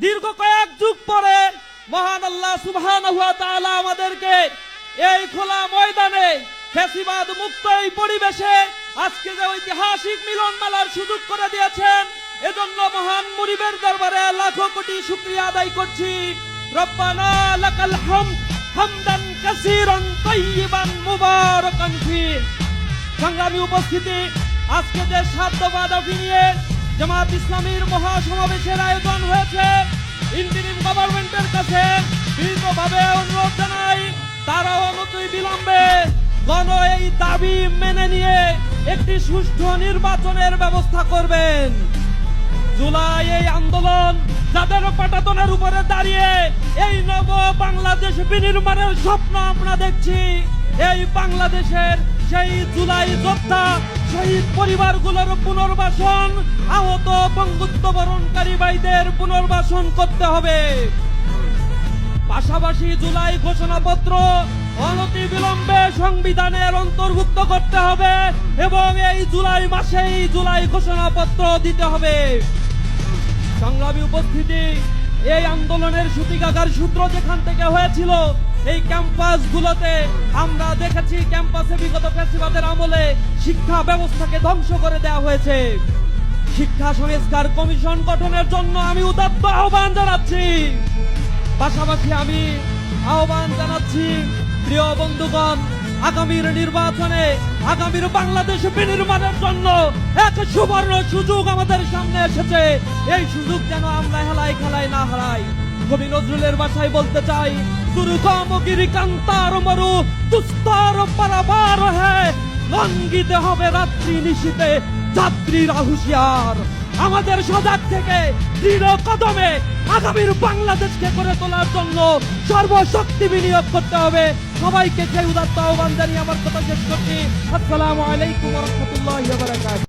দীর্ঘ কয়েক যুগ পরে মহান আল্লাহ সুবহানাহু ওয়া তাআলা আমাদেরকে এই খোলা ময়দানে ফ্যাসিবাদ মুক্ত এই পরিবেশে আজকে যে ঐতিহাসিক মিলন মেলার সুযোগ করে দিয়েছেন, এজন্য মহান মুনিবের দরবারে লাখো কোটি শুকরিয়া আদায় করছি। রব্বানা লাকাল হামদ হামদান কাসীরান তাইয়িবান মুবারাকান ফি। সংগ্রামী উপস্থিতি, আজকে যে 7 দফা দাবি নিয়ে জামাত ইসলামীর মহাসমাবেশের আয়োজন হয়েছে, ইন্টারিম গভর্নমেন্টের কাছে বিনীতভাবে অনুরোধ জানাই তারা অনতি বিলম্বে এই দাবি মেনে নিয়ে একটি সুষ্ঠু নির্বাচনের ব্যবস্থা করবেন। জুলাই এই আন্দোলন যাদের পাটাতনের উপরে দাঁড়িয়ে এই নব বাংলাদেশ বিনির্মাণের স্বপ্ন আমরা দেখছি, এই বাংলাদেশের সেই জুলাই যোদ্ধা শহীদ পরিবারগুলোর পুনর্বাসন, আহত বঙ্গুত্ব বরণকারী ভাইদের পুনর্বাসন করতে হবে। পাশাপাশি জুলাই ঘোষণাপত্র অনতি বিলম্বে সংবিধানের অন্তর্ভুক্ত করতে হবে এবং এই জুলাই মাসেই জুলাই ঘোষণাপত্র দিতে হবে। সংগ্রামী উপস্থিতি, এই আন্দোলনের সূতিকাগার সূত্র যেখান থেকে হয়েছিল, এই ক্যাম্পাসগুলোতে আমরা দেখেছি ক্যাম্পাসে বিগত ফ্যাসিবাদের আমলে শিক্ষা ব্যবস্থাকে ধ্বংস করে দেওয়া হয়েছে। শিক্ষা সংস্কার কমিশন গঠনের জন্য আমি উদাত্ত আহ্বান জানাচ্ছি। পাশাপাশি আমি আহ্বান জানাচ্ছি, প্রিয় বন্ধুগণ, আগামীর নির্বাচনে আগামীর বাংলাদেশ বিনির্মাণের জন্য এক সুবর্ণ সুযোগ আমাদের সামনে এসেছে। এই সুযোগ যেন আমরা হেলায় খেলায় না হারাই। কবি নজরুলের ভাষায় বলতে চাই, দুর্গম গিরিকান্তার মরু তুস্তার পারাবার হ্যাঁ, লঙ্ঘিতে হবে রাত্রি নিশীতে যাত্রীরা হুঁশিয়ার। আমাদের সজাগ থেকে দৃঢ় কদমে আগামীর বাংলাদেশকে করে তোলার জন্য সর্বশক্তি বিনিয়োগ করতে হবে। সবাইকে সেই উদাত্ত আহ্বান জানিয়ে আমার কথা শেষ করছি। আসসালামু আলাইকুম ওয়া রাহমাতুল্লাহি ওয়া বারাকাতুহু।